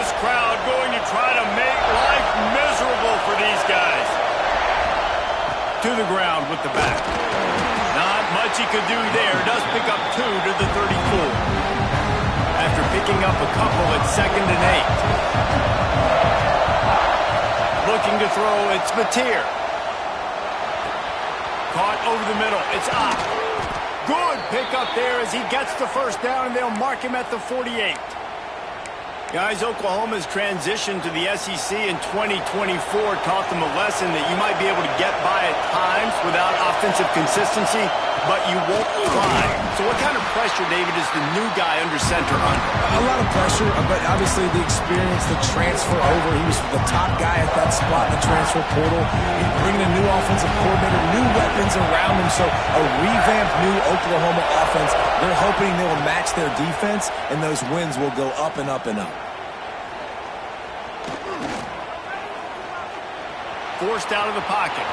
This crowd going to try to make life miserable for these guys. To the ground with the back. Not much he could do there. Does pick up 2 to the 34. After picking up a couple at 2nd and 8. Looking to throw, it's Mateer. Caught over the middle, it's Ock. Good pick up there as he gets the first down, and they'll mark him at the 48. Guys, Oklahoma's transition to the SEC in 2024 taught them a lesson that you might be able to get by at times without offensive consistency, but you won't thrive. So what kind of pressure, David, is the new guy under center under? A lot of pressure, but obviously the experience, the transfer over. He was the top guy at that spot in the transfer portal. He's bringing a new offensive coordinator, new weapons around him, so a revamped new Oklahoma offense. They're hoping they will match their defense, and those wins will go up and up and up. Forced out of the pocket.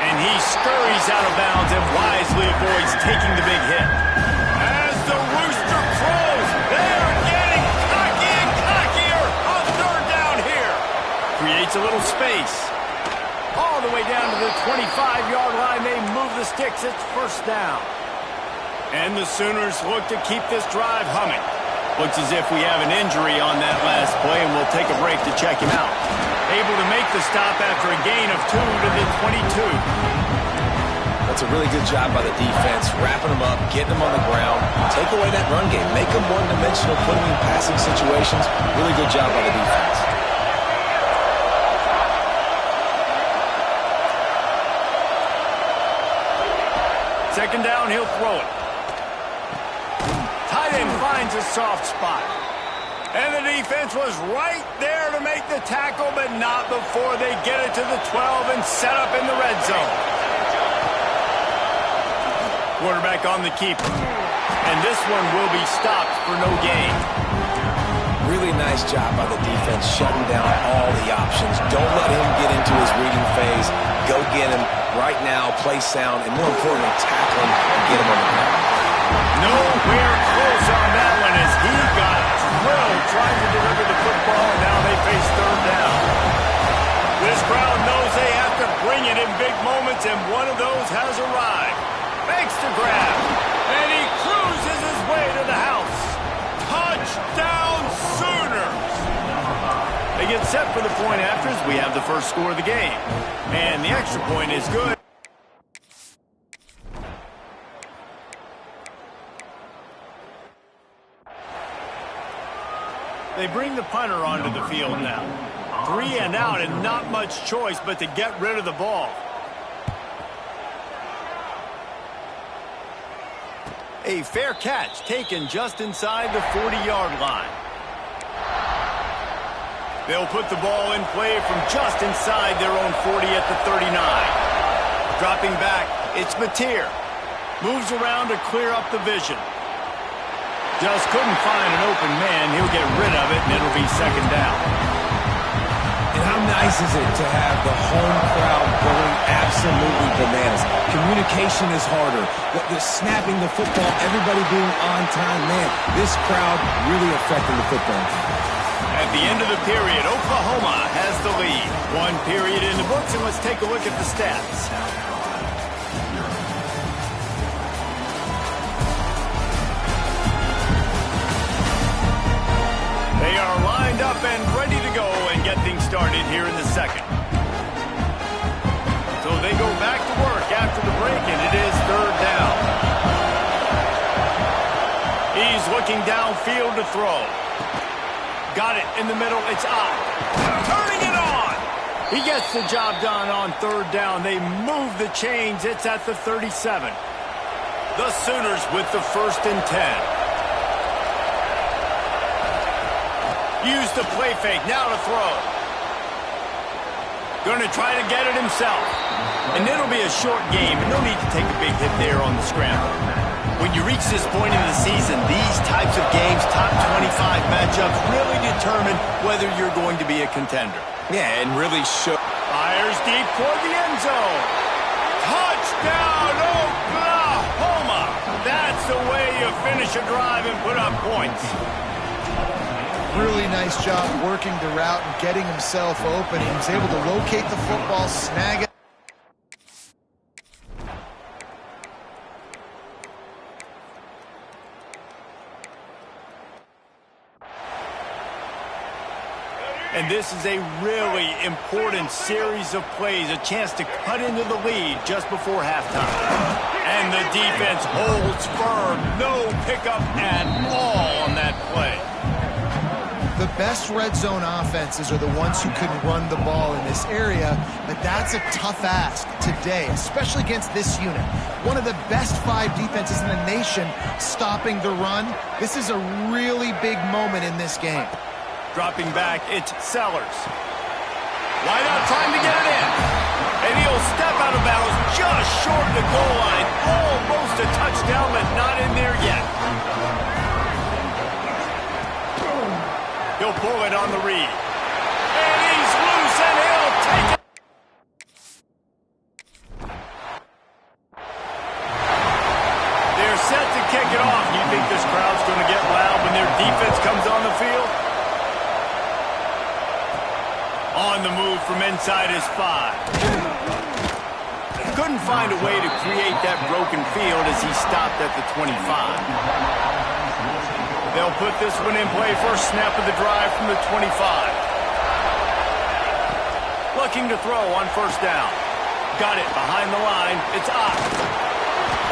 And he scurries out of bounds and wisely avoids taking the big hit. As the rooster crows, they're getting cocky and cockier on 3rd down here. Creates a little space. All the way down to the 25-yard line. They move the sticks. It's 1st down. And the Sooners look to keep this drive humming. Looks as if we have an injury on that last play, and we'll take a break to check him out. Able to make the stop after a gain of 2 to the 22. That's a really good job by the defense, wrapping them up, getting them on the ground, take away that run game, make them one-dimensional, put them in passing situations. Really good job by the defense. Second down, he'll throw it. Tight end finds a soft spot. And the defense was right there to make the tackle, but not before they get it to the 12 and set up in the red zone. Quarterback on the keeper. And this one will be stopped for no gain. Really nice job by the defense shutting down all the options. Don't let him get into his reading phase. Go get him right now, play sound, and more importantly, tackle him and get him on the ground. Nowhere close on that one as he got drilled trying to deliver the football. Now they face 3rd down. This crowd knows they have to bring it in big moments, and one of those has arrived. Makes the grab, and he cruises his way to the house. Touchdown Sooners! They get set for the point after as we have the first score of the game. And the extra point is good. They bring the punter onto the field now. 3 and out and not much choice but to get rid of the ball. A fair catch taken just inside the 40-yard line. They'll put the ball in play from just inside their own 40 at the 39. Dropping back, it's Mateer. Moves around to clear up the vision. Just couldn't find an open man. He'll get rid of it, and it'll be 2nd down. And how nice is it to have the home crowd going absolutely bananas? Communication is harder. The snapping the football, everybody being on time. Man, this crowd really affecting the football game. At the end of the period, Oklahoma has the lead. 1 period in the books, and let's take a look at the stats. They are lined up and ready to go and get things started here in the second. So they go back to work after the break, and it is 3rd down. He's looking downfield to throw. Got it in the middle. It's Ock. Turning it on. He gets the job done on 3rd down. They move the chains. It's at the 37. The Sooners with the 1st and 10. Used the play fake, now to throw. Going to try to get it himself. And it'll be a short game, and no need to take a big hit there on the scramble. When you reach this point in the season, these types of games, top 25 matchups, really determine whether you're going to be a contender. Yeah, and really show. Fires deep toward the end zone. Touchdown, Oklahoma! That's the way you finish a drive and put up points. Really nice job working the route and getting himself open. He was able to locate the football, snag it. And this is a really important series of plays, a chance to cut into the lead just before halftime. And the defense holds firm. No pickup at all on that play. The best red zone offenses are the ones who can run the ball in this area, but that's a tough ask today, especially against this unit. One of the best 5 defenses in the nation stopping the run. This is a really big moment in this game. Dropping back, it's Sellers. Wide out, trying to get it in. And he'll step out of bounds just short of the goal line. Almost a touchdown, but not in there yet. He'll pull it on the read. And he's loose, and he'll take it. They're set to kick it off. You think this crowd's going to get loud when their defense comes on the field? On the move from inside his 5. Couldn't find a way to create that broken field as he stopped at the 25. They'll put this one in play first snap of the drive from the 25. Looking to throw on first down. Got it behind the line. It's Ott.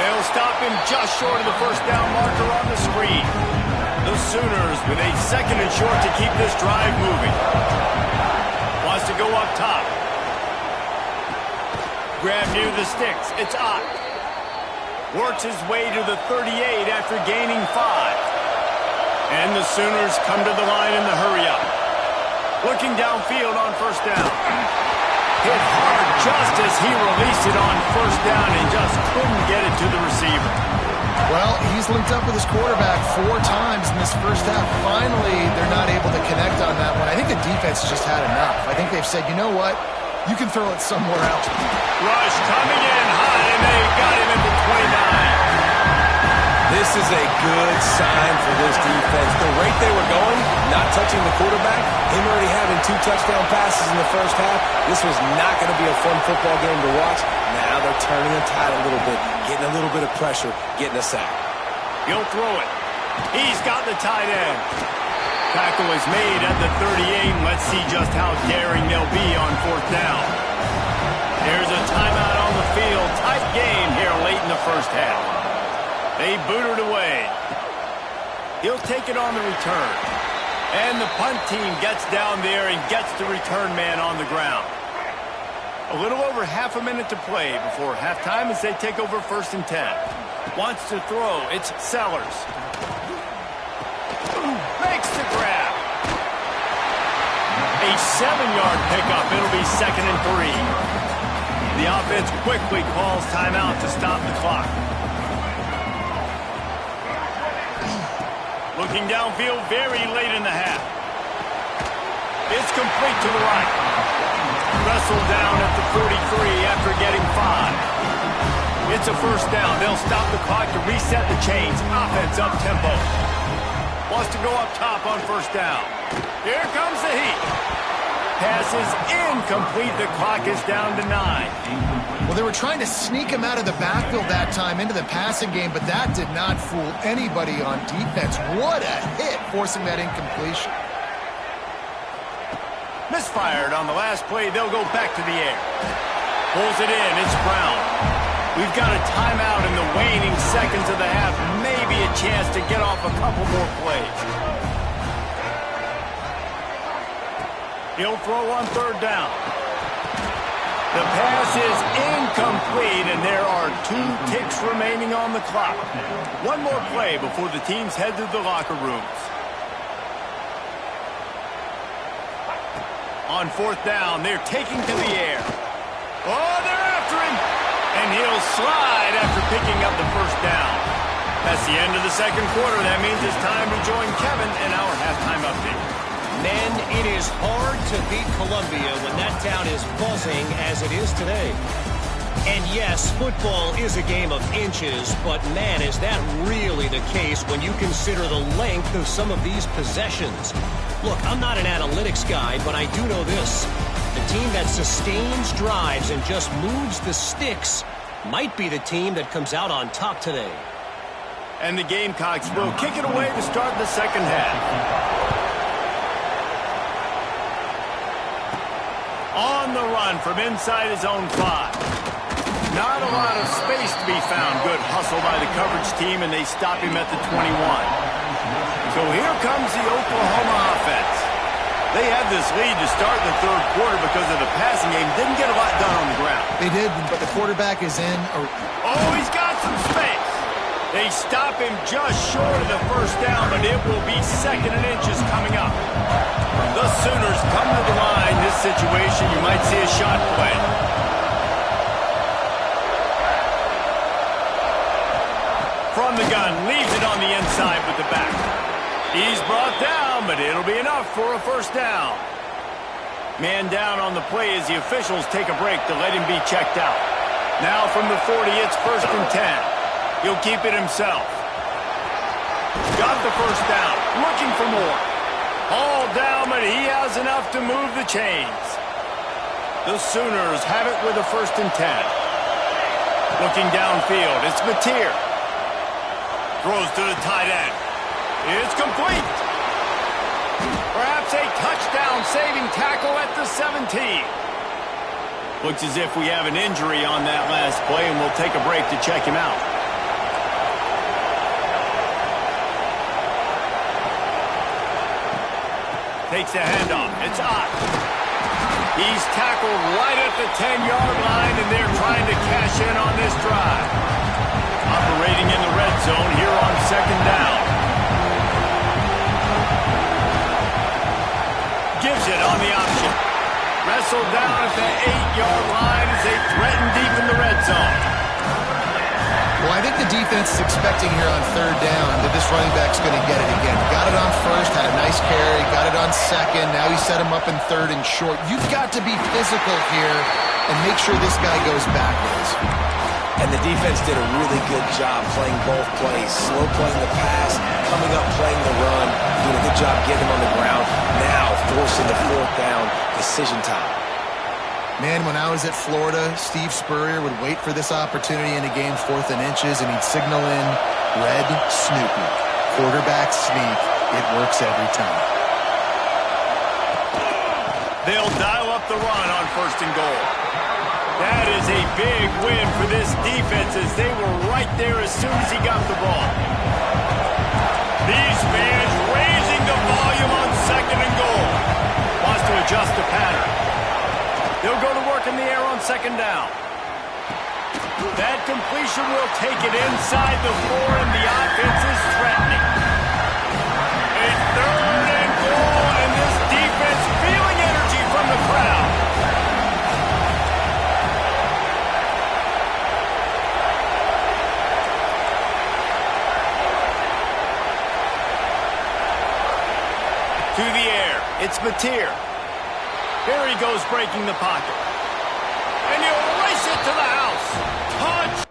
They'll stop him just short of the first down marker on the screen. The Sooners with a second and short to keep this drive moving. Wants to go up top. Grab near the sticks. It's Ott. Works his way to the 38 after gaining 5. And the Sooners come to the line in the hurry-up. Looking downfield on first down. Hit hard just as he released it on first down and just couldn't get it to the receiver. Well, he's linked up with his quarterback 4 times in this first half. Finally, they're not able to connect on that one. I think the defense just had enough. I think they've said, you know what? You can throw it somewhere else. Rush coming in high, and they got him at the 29. This is a good sign for this defense. The rate they were going, not touching the quarterback, him already having 2 touchdown passes in the first half, this was not going to be a fun football game to watch. Now they're turning the tide a little bit, getting a little bit of pressure, getting a sack. He'll throw it. He's got the tight end. Tackle is made at the 38. Let's see just how daring they'll be on fourth down. There's a timeout on the field. Tight game here late in the first half. They boot it away. He'll take it on the return. And the punt team gets down there and gets the return man on the ground. A little over half a minute to play before halftime as they take over first and 10. Wants to throw. It's Sellers. Makes the grab. A 7-yard pickup. It'll be second and 3. The offense quickly calls timeout to stop the clock. Looking downfield very late in the half. It's complete to the right. Wrestled down at the 33 after getting 5. It's a first down. They'll stop the clock to reset the chains. Offense up tempo. Wants to go up top on first down. Here comes the heat. Pass is incomplete. The clock is down to 9. Well, they were trying to sneak him out of the backfield that time into the passing game, but that did not fool anybody on defense. What a hit, forcing that incompletion. Misfired on the last play. They'll go back to the air. Pulls it in. It's Brown. We've got a timeout in the waning seconds of the half. Maybe a chance to get off a couple more plays. He'll throw on third down. The pass is incomplete, and there are 2 ticks remaining on the clock. One more play before the teams head to the locker rooms. On fourth down, they're taking to the air. Oh, they're after him! And he'll slide after picking up the first down. That's the end of the second quarter. That means it's time to join Kevin in our halftime update. Men, it is hard to beat Columbia when that town is buzzing as it is today. And yes, football is a game of inches, but man, is that really the case when you consider the length of some of these possessions. Look, I'm not an analytics guy, but I do know this. The team that sustains drives and just moves the sticks might be the team that comes out on top today. And the Gamecocks will kick it away to start the second half. On the run from inside his own 5. Not a lot of space to be found. Good hustle by the coverage team, and they stop him at the 21. So here comes the Oklahoma offense. They had this lead to start the third quarter because of the passing game. Didn't get a lot done on the ground. They did, but the quarterback is in. Oh, he's got some space. They stop him just short of the first down, but it will be 2nd and inches coming up. The Sooners come to the line. This situation, you might see a shot play. From the gun, leaves it on the inside with the back. He's brought down, but it'll be enough for a first down. Man down on the play as the officials take a break to let him be checked out. Now from the 40, it's 1st and 10. He'll keep it himself. Got the first down, looking for more. All down, but he has enough to move the chains. The Sooners have it with a 1st and 10. Looking downfield, it's Mateer. Throws to the tight end. It's complete. Perhaps a touchdown-saving tackle at the 17. Looks as if we have an injury on that last play, and we'll take a break to check him out. Takes the handoff. It's Ott. He's tackled right at the 10-yard line, and they're trying to cash in on this drive. Operating in the red zone here on 2nd down. Gives it on the option. Wrestled down at the 8-yard line as they threaten deep in the red zone. Well, I think the defense is expecting here on 3rd down that this running back's going to get it again. Got it on 1st, had a nice carry, got it on 2nd. Now he set him up in 3rd and short. You've got to be physical here and make sure this guy goes backwards. And the defense did a really good job playing both plays. Slow playing the pass, coming up playing the run, doing a good job getting him on the ground. Now forcing the 4th down, decision time. Man, when I was at Florida, Steve Spurrier would wait for this opportunity in a game 4th and inches, and he'd signal in red Snoopy. Quarterback sneak. It works every time. They'll dial up the run on 1st and goal. That is a big win for this defense as they were right there as soon as he got the ball. These fans raising the volume on 2nd and goal. Wants to adjust the pattern. They'll go to work in the air on 2nd down. That completion will take it inside the 4, and the offense is threatening. A 3rd and goal, and this defense feeling energy from the crowd. To the air, it's Mateer. Here he goes breaking the pocket. And he'll race it to the house. Touch!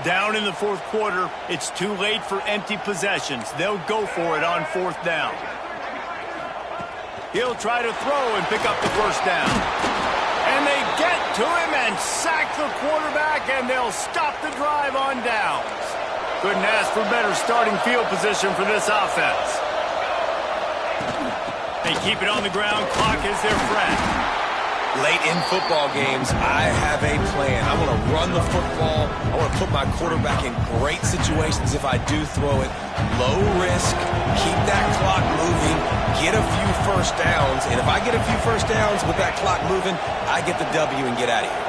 Down in the 4th quarter, it's too late for empty possessions. They'll go for it on 4th down. He'll try to throw and pick up the first down. And they get to him and sack the quarterback, and they'll stop the drive on downs. Couldn't ask for better starting field position for this offense. They keep it on the ground. Clock is their friend. Late in football games, I have a plan. I want to run the football. I want to put my quarterback in great situations if I do throw it. Low risk, keep that clock moving, get a few first downs. And if I get a few first downs with that clock moving, I get the W and get out of here.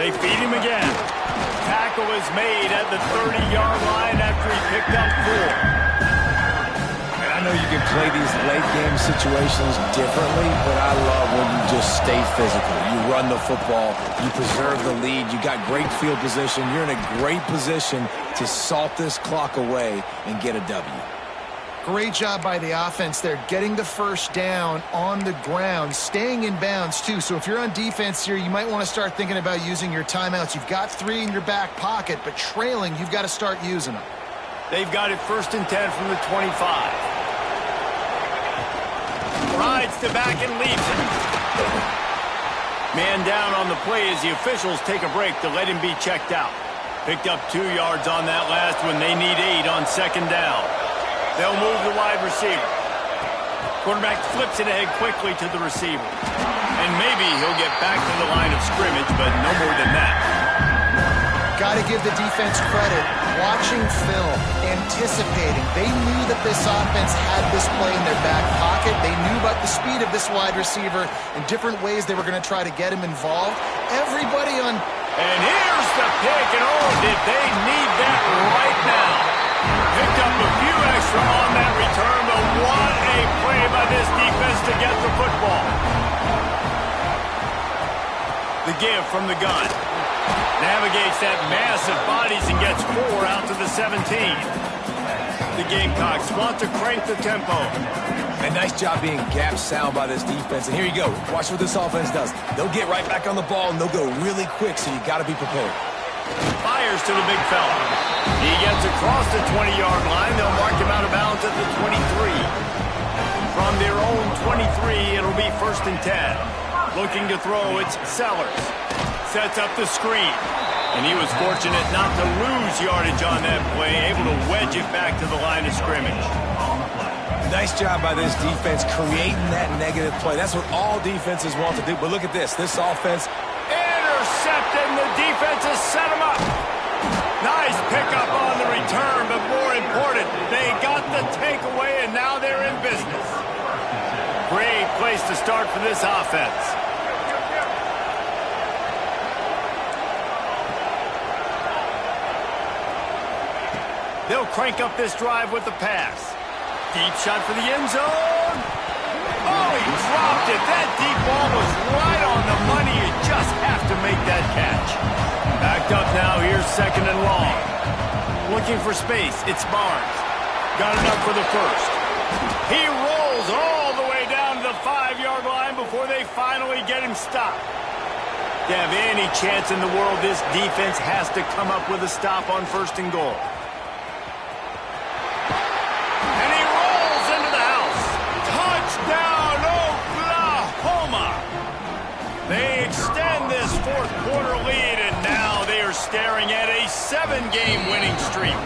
They feed him again. Tackle is made at the 30-yard line after he picked up 4. I know you can play these late-game situations differently, but I love when you just stay physical. You run the football, you preserve the lead, you got great field position, you're in a great position to salt this clock away and get a W. Great job by the offense there, getting the first down on the ground, staying in bounds too. So if you're on defense here, you might want to start thinking about using your timeouts. You've got 3 in your back pocket, but trailing, you've got to start using them. They've got it 1st and 10 from the 25. Rides to back and leaves it. Man down on the play as the officials take a break to let him be checked out. Picked up 2 yards on that last one. They need 8 on 2nd down. They'll move the wide receiver. Quarterback flips it ahead quickly to the receiver. And maybe he'll get back to the line of scrimmage, but no more than that. Got to give the defense credit. Watching film, anticipating. They knew that this offense had this play in their back pocket. They knew about the speed of this wide receiver and different ways they were going to try to get him involved. Everybody on... And here's the pick, and oh, did they need that right now. Picked up a few extra on that return, but what a play by this defense to get the football. The give from the gun. Navigates that mass of bodies and gets 4 out to the 17. The Gamecocks want to crank the tempo. And nice job being gap sound by this defense. And here you go. Watch what this offense does. They'll get right back on the ball, and they'll go really quick, so you got to be prepared. Fires to the big fella. He gets across the 20-yard line. They'll mark him out of bounds at the 23. From their own 23, it'll be 1st and 10. Looking to throw, it's Sellers. Sets up the screen. And he was fortunate not to lose yardage on that play, able to wedge it back to the line of scrimmage. Nice job by this defense creating that negative play. That's what all defenses want to do. But look at this. This offense... Intercepted, and the defense has set him up. Nice pickup on the return, but more important, they got the takeaway, and now they're in business. Great place to start for this offense. They'll crank up this drive with the pass. Deep shot for the end zone. Oh, he dropped it. That deep ball was right on the money. You just have to make that catch. Backed up now. Here's 2nd and long. Looking for space. It's Barnes. Got enough for the first. He rolls all the way down to the 5-yard line before they finally get him stopped. To have any chance in the world, this defense has to come up with a stop on 1st and goal. And he rolls into the house. Touchdown, Oklahoma! They extend this 4th quarter lead, and now they are staring at a 7-game winning streak.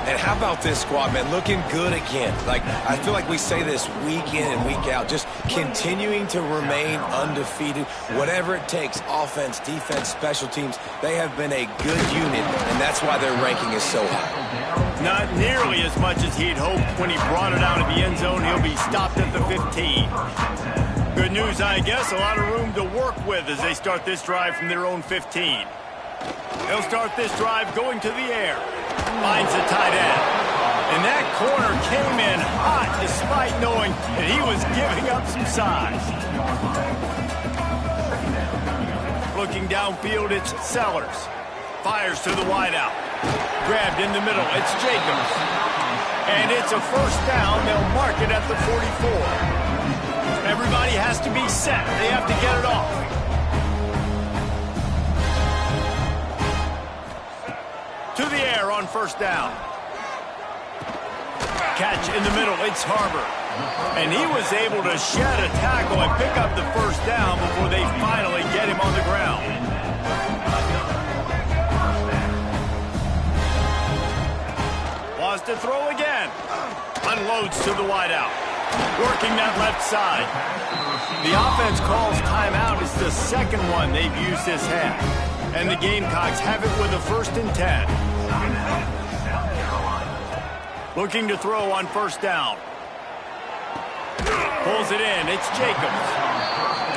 And how about this squad, man? Looking good again. Like, I feel like we say this week in and week out, just continuing to remain undefeated. Whatever it takes, offense, defense, special teams, they have been a good unit, and that's why their ranking is so high. Not nearly as much as he'd hoped when he brought it out of the end zone. He'll be stopped at the 15. Good news, I guess. A lot of room to work with as they start this drive from their own 15. They'll start this drive going to the air. Finds the tight end. And that corner came in hot despite knowing that he was giving up some size. Looking downfield, it's Sellers. Fires to the wideout. Grabbed in the middle, it's Jacobs. And it's a 1st down. They'll mark it at the 44. Everybody has to be set. They have to get it off. To the air on 1st down. Catch in the middle, it's Harbor. And he was able to shed a tackle and pick up the 1st down before they finally get him on the ground. Wants to throw again. Unloads to the wideout. Working that left side. The offense calls timeout. It's the 2nd one they've used this half. And the Gamecocks have it with a 1st and 10. Looking to throw on 1st down. Pulls it in. It's Jacobs.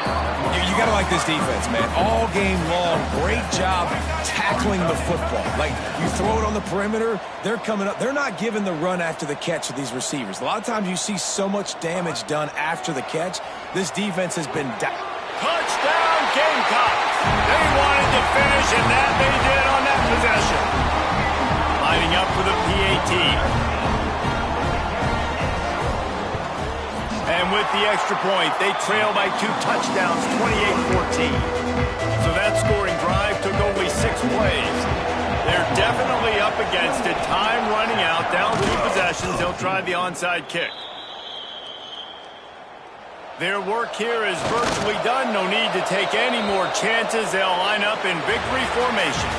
You got to like this defense, man. All game long, great job tackling the football. Like, you throw it on the perimeter, they're coming up. They're not giving the run after the catch to these receivers. A lot of times you see so much damage done after the catch. This defense has been Touchdown, Gamecocks! They wanted to finish, and that they did on that possession. Lining up for the PAT. And with the extra point, they trail by 2 touchdowns, 28-14. So that scoring drive took only 6 plays. They're definitely up against it. Time running out, down 2 possessions. They'll try the onside kick. Their work here is virtually done. No need to take any more chances. They'll line up in victory formation.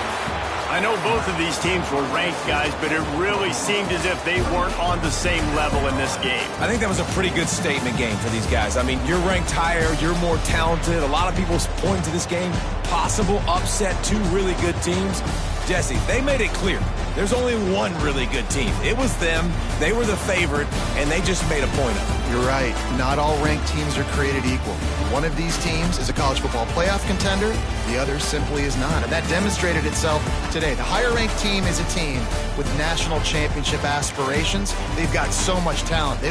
I know both of these teams were ranked, guys, but it really seemed as if they weren't on the same level in this game. I think that was a pretty good statement game for these guys. I mean, you're ranked higher, you're more talented. A lot of people point to this game, possible upset, 2 really good teams. Jesse, they made it clear. There's only one really good team. It was them. They were the favorite, and they just made a point of it. You're right. Not all ranked teams are created equal. One of these teams is a college football playoff contender. The other simply is not. And that demonstrated itself today. The higher-ranked team is a team with national championship aspirations. They've got so much talent.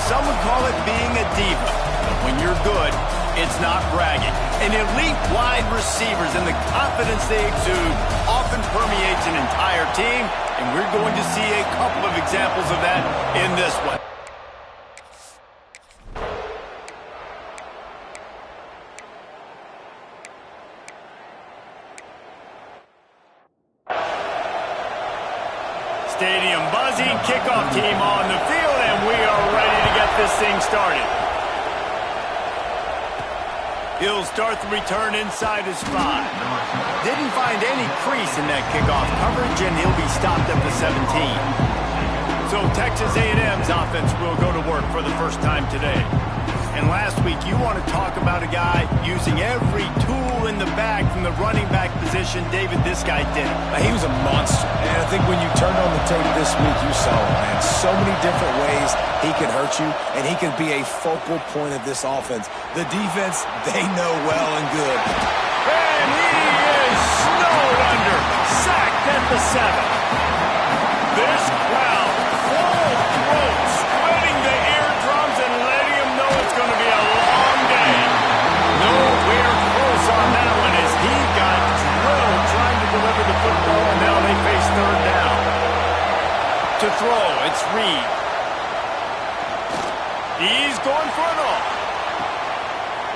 Some would call it being a diva. But when you're good, it's not bragging. And elite wide receivers and the confidence they exude often permeates an entire team, and we're going to see a couple of examples of that in this one. Stadium buzzing, kickoff team on the field, and we are ready to get this thing started. He'll start the return inside his 5. Did Couldn't find any crease in that kickoff coverage, and he'll be stopped at the 17. So Texas A&M's offense will go to work for the first time today. And last week, you want to talk about a guy using every tool in the bag from the running back position. David, this guy did it. He was a monster. And I think when you turned on the tape this week, you saw it, man. So many different ways he can hurt you, and he can be a focal point of this offense. The defense, they know well and good. And he is snowed under, sacked at the 7. This crowd, full throats, sweating the eardrums and letting him know it's going to be a long day. Nowhere close on that one as he got drilled trying to deliver the football, and now they face third down. To throw, it's Reed. He's going for it all.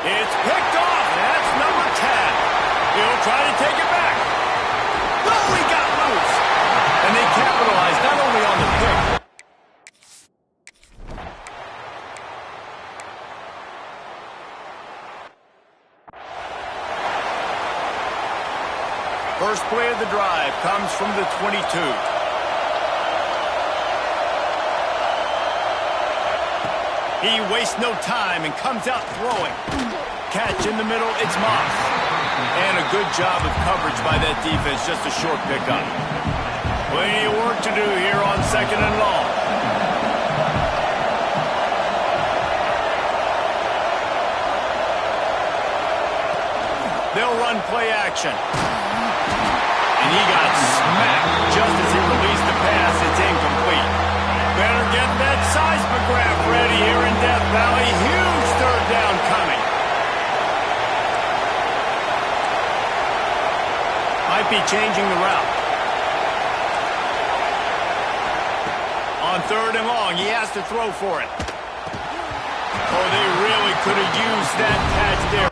It's picked off. That's number 10. He'll try to take it back. No, he got loose. And they capitalized not only on the pick. First play of the drive comes from the 22. He wastes no time and comes out throwing. Catch in the middle, it's Moss. And a good job of coverage by that defense, just a short pickup. Plenty of work to do here on 2nd and long. They'll run play action. And he got smacked just as he released the pass. It's incomplete. Better get that seismograph ready here in Death Valley. Huge third down coming. Might be changing the route. On 3rd and long, he has to throw for it. Oh, they really could have used that catch there.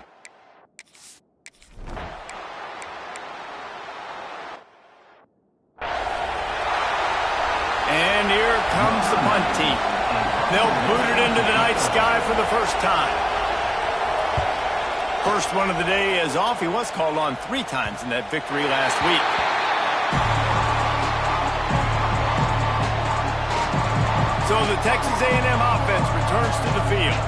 And here comes the punt team. They'll boot it into the night sky for the first time. First one of the day is off. He was called on 3 times in that victory last week. So the Texas A&M offense returns to the field.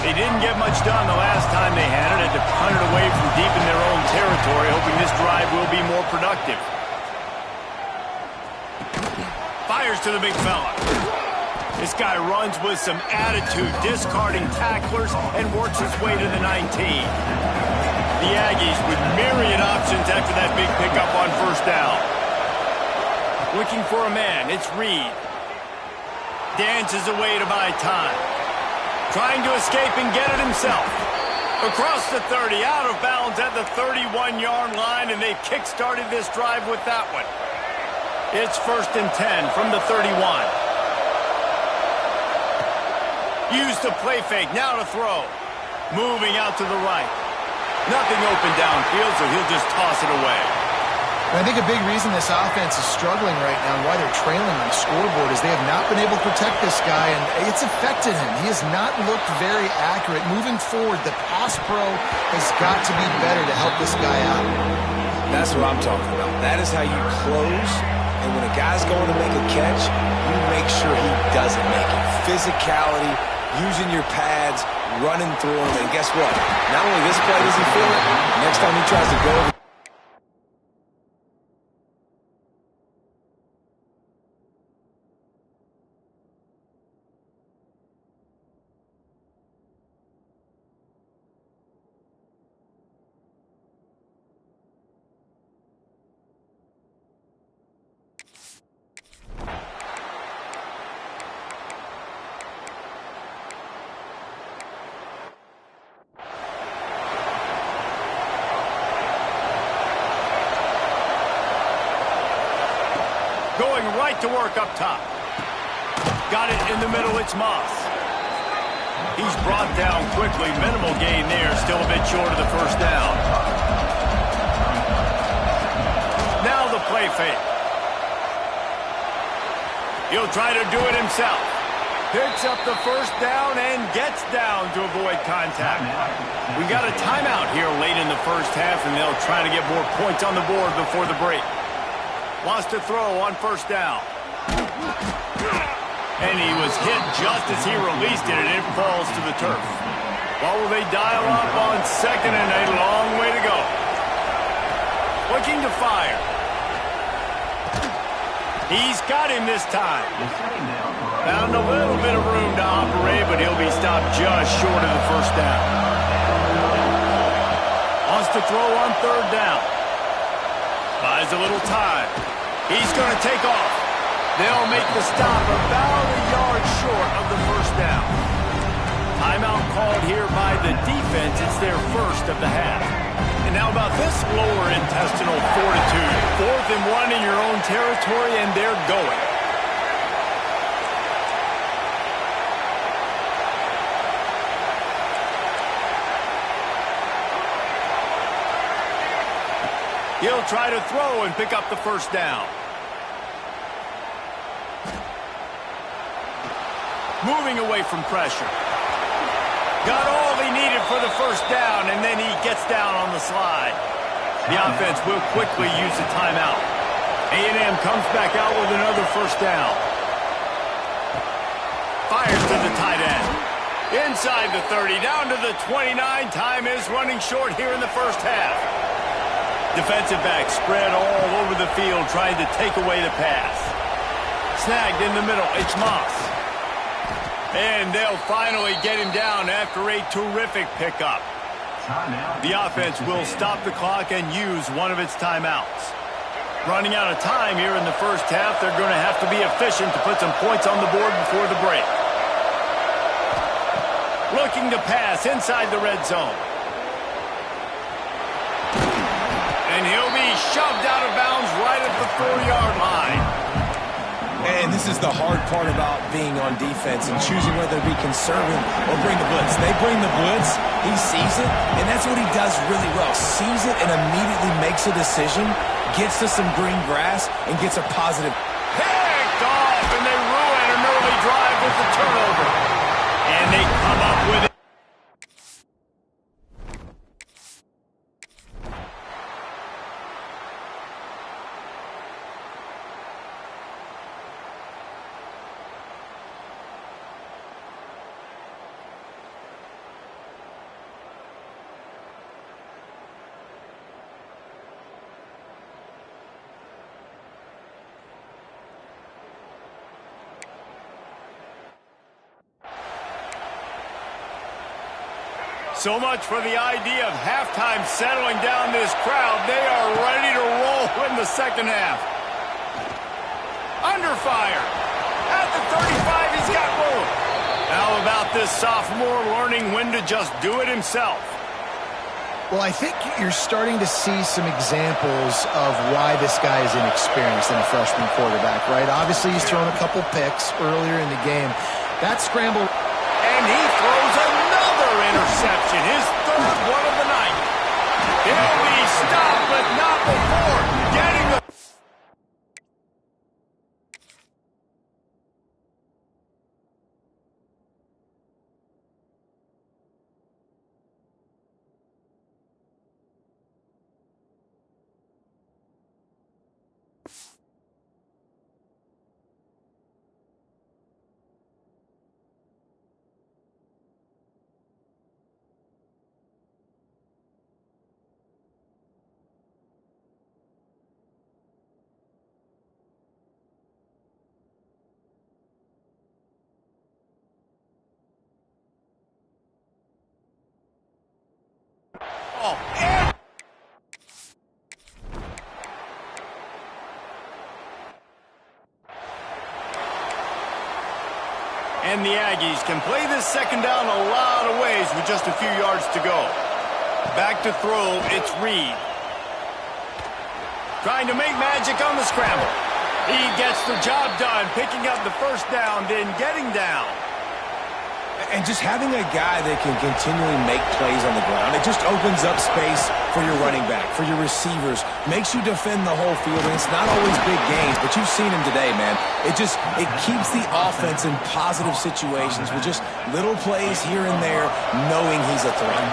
They didn't get much done the last time they had it. Had to punt it away from deep in their own territory, hoping this drive will be more productive. Fires to the big fella. This guy runs with some attitude, discarding tacklers, and works his way to the 19. The Aggies with myriad options after that big pickup on 1st down. Looking for a man, it's Reed. Dances away to buy time. Trying to escape and get it himself. Across the 30, out of bounds at the 31-yard line, and they kick-started this drive with that one. It's 1st and 10 from the 31. Used to play fake, now to throw. Moving out to the right. Nothing open downfield, so he'll just toss it away. I think a big reason this offense is struggling right now and why they're trailing on the scoreboard is they have not been able to protect this guy, and it's affected him. He has not looked very accurate. Moving forward, the pass pro has got to be better to help this guy out. That's what I'm talking about. That is how you close. And when a guy's going to make a catch, you make sure he doesn't make it. Physicality, using your pads, running through him. And guess what? Not only this play does he feel it, next time he tries to go over. Going right to work up top. Got it in the middle, it's Moss. He's brought down quickly. Minimal gain there, still a bit short of the 1st down. Now the play fake. He'll try to do it himself. Picks up the first down and gets down to avoid contact. We got a timeout here late in the first half, and they'll try to get more points on the board before the break. Wants to throw on first down. And he was hit just as he released it, and it falls to the turf. What will they dial up on second and a long way to go? Looking to fire. He's got him this time. Found a little bit of room to operate, but he'll be stopped just short of the first down. Wants to throw on third down. Buys a little time. He's going to take off. They'll make the stop about a yard short of the first down. Timeout called here by the defense. It's their first of the half. And now about this lower intestinal fortitude. 4th and 1 in your own territory, and they're going. He'll try to throw and pick up the first down. Moving away from pressure. Got all he needed for the first down, and then he gets down on the slide. The offense will quickly use a timeout. A&M comes back out with another first down. Fires to the tight end. Inside the 30, down to the 29. Time is running short here in the first half. Defensive back spread all over the field trying to take away the pass. Snagged in the middle. It's Moss. And they'll finally get him down after a terrific pickup. The offense will stop the clock and use one of its timeouts. Running out of time here in the first half, they're going to have to be efficient to put some points on the board before the break. Looking to pass inside the red zone. And he'll be shoved out of bounds right at the 4-yard line. And this is the hard part about being on defense and choosing whether to be conservative or bring the blitz. They bring the blitz, he sees it, and that's what he does really well. Sees it and immediately makes a decision, gets to some green grass, and gets a positive. Picked off, and they ruin an early drive with the turnover. And they come up with it. So much for the idea of halftime settling down this crowd. They are ready to roll in the second half. Under fire. At the 35, he's got room. How about this sophomore learning when to just do it himself? Well, I think you're starting to see some examples of why this guy is inexperienced in a freshman quarterback, right? Obviously, he's thrown a couple picks earlier in the game. That scramble... And he throws another interception, his third one of the night. He'll be stopped, but not before getting the... And the Aggies can play this second down a lot of ways with just a few yards to go. Back to throw, it's Reed. Trying to make magic on the scramble. He gets the job done, picking up the first down, then getting down. And just having a guy that can continually make plays on the ground, it just opens up space for your running back, for your receivers, makes you defend the whole field. And it's not always big gains, but you've seen him today, man. It keeps the offense in positive situations with just little plays here and there, knowing he's a threat.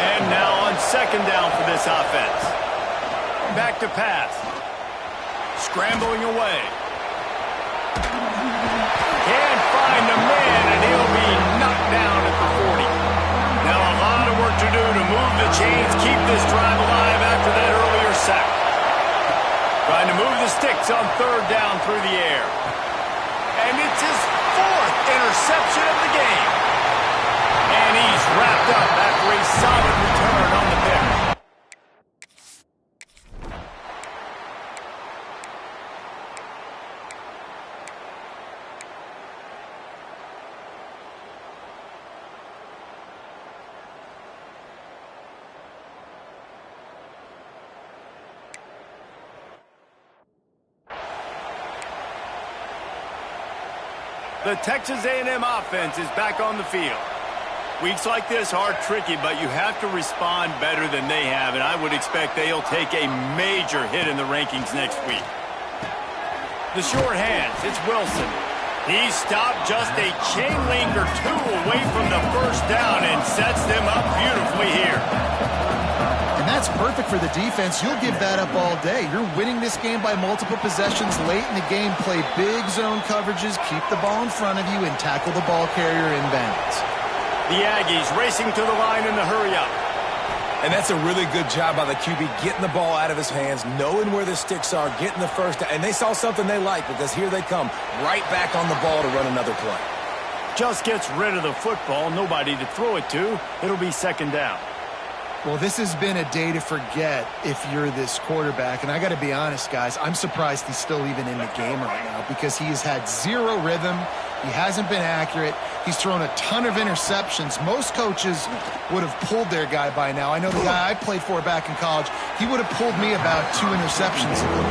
And now on second down for this offense. Back to pass. Scrambling away. Can't find a man, and he'll be knocked down at the 40. Now a lot of work to do to move the chains, keep this drive alive after that earlier sack. Trying to move the sticks on third down through the air. And it's his fourth interception of the game. And he's wrapped up after a solid return on the pick. The Texas A&M offense is back on the field. Weeks like this are tricky, but you have to respond better than they have, and I would expect they'll take a major hit in the rankings next week. The short hands, it's Wilson. He stopped just a chain link or two away from the first down and sets them up beautifully here. And that's perfect for the defense. You'll give that up all day. You're winning this game by multiple possessions late in the game. Play big zone coverages, keep the ball in front of you, and tackle the ball carrier inbounds. The Aggies racing to the line in the hurry-up. And that's a really good job by the QB, getting the ball out of his hands, knowing where the sticks are, getting the first down. And they saw something they like, because here they come, right back on the ball to run another play. Just gets rid of the football, nobody to throw it to. It'll be second down. Well, this has been a day to forget if you're this quarterback. And I got to be honest, guys, I'm surprised he's still even in the game right now because he has had zero rhythm. He hasn't been accurate. He's thrown a ton of interceptions. Most coaches would have pulled their guy by now. I know the guy I played for back in college, he would have pulled me about 2 interceptions ago.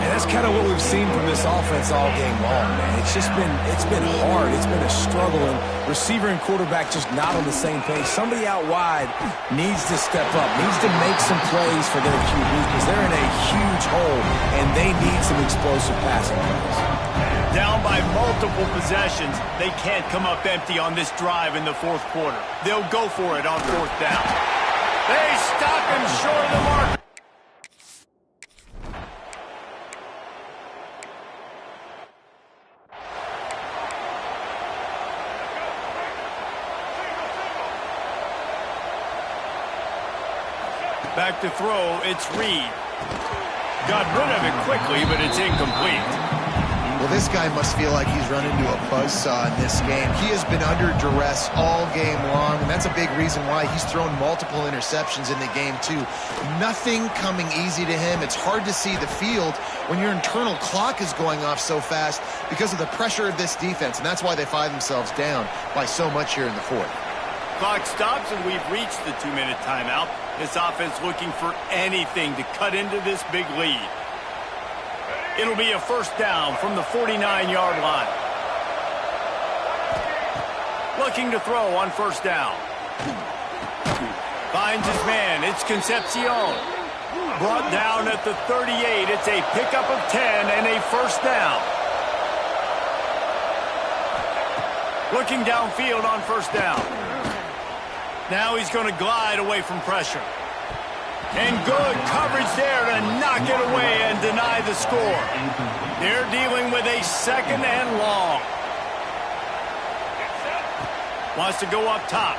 And that's kind of what we've seen from this offense all game long, man. It's been hard. It's been a struggle, and receiver and quarterback just not on the same page. Somebody out wide needs to step up, needs to make some plays for their QBs because they're in a huge hole, and they need some explosive passing plays. Down by multiple possessions, they can't come up empty on this drive in the fourth quarter. They'll go for it on fourth down. They stop him short of the mark. Back to throw, it's Reed. Got rid of it quickly, but it's incomplete. Well, this guy must feel like he's run into a buzzsaw in this game. He has been under duress all game long, and that's a big reason why he's thrown multiple interceptions in the game, too. Nothing coming easy to him. It's hard to see the field when your internal clock is going off so fast because of the pressure of this defense, and that's why they find themselves down by so much here in the fourth. Clock stops, and we've reached the 2-minute timeout. This offense looking for anything to cut into this big lead. It'll be a first down from the 49-yard line. Looking to throw on first down. Finds his man. It's Concepcion. Brought down at the 38. It's a pickup of 10 and a first down. Looking downfield on first down. Now he's going to glide away from pressure. And good coverage there to knock it away and deny the score. They're dealing with a second and long. Wants to go up top.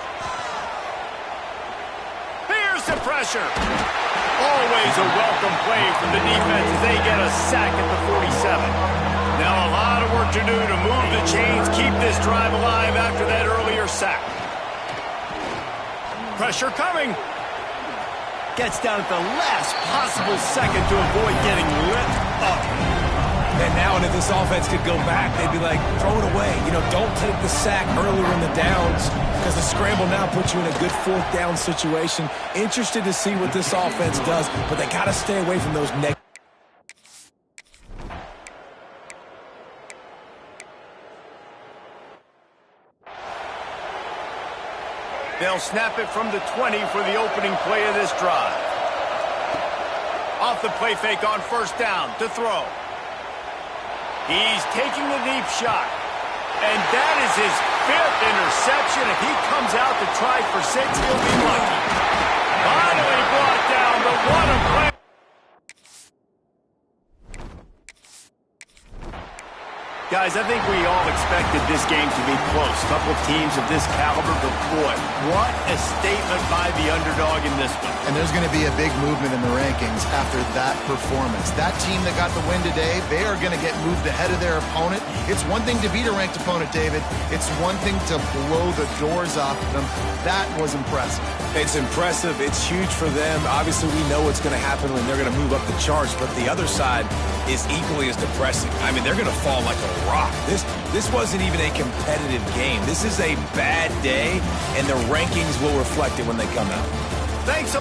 Here's the pressure. Always a welcome play from the defense as they get a sack at the 47. Now a lot of work to do to move the chains, keep this drive alive after that earlier sack. Pressure coming. Gets down at the last possible second to avoid getting lit up. And now, and if this offense could go back, they'd be like, throw it away. You know, don't take the sack earlier in the downs because the scramble now puts you in a good fourth down situation. Interested to see what this offense does, but they got to stay away from those negative. They'll snap it from the 20 for the opening play of this drive. Off the play fake on first down to throw. He's taking the deep shot. And that is his 5th interception. If he comes out to try for 6, he'll be lucky. Finally brought down, but what a play. Guys, I think we all expected this game to be close. Couple teams of this caliber, but boy, what a statement by the underdog in this one. And there's going to be a big movement in the rankings after that performance. That team that got the win today, they are going to get moved ahead of their opponent. It's one thing to beat a ranked opponent, David. It's one thing to blow the doors off them. That was impressive. It's impressive. It's huge for them. Obviously, we know what's going to happen when they're going to move up the charts, but the other side is equally as depressing. I mean, they're going to fall like a rock. This wasn't even a competitive game. This is a bad day, and the rankings will reflect it when they come out. Thanks.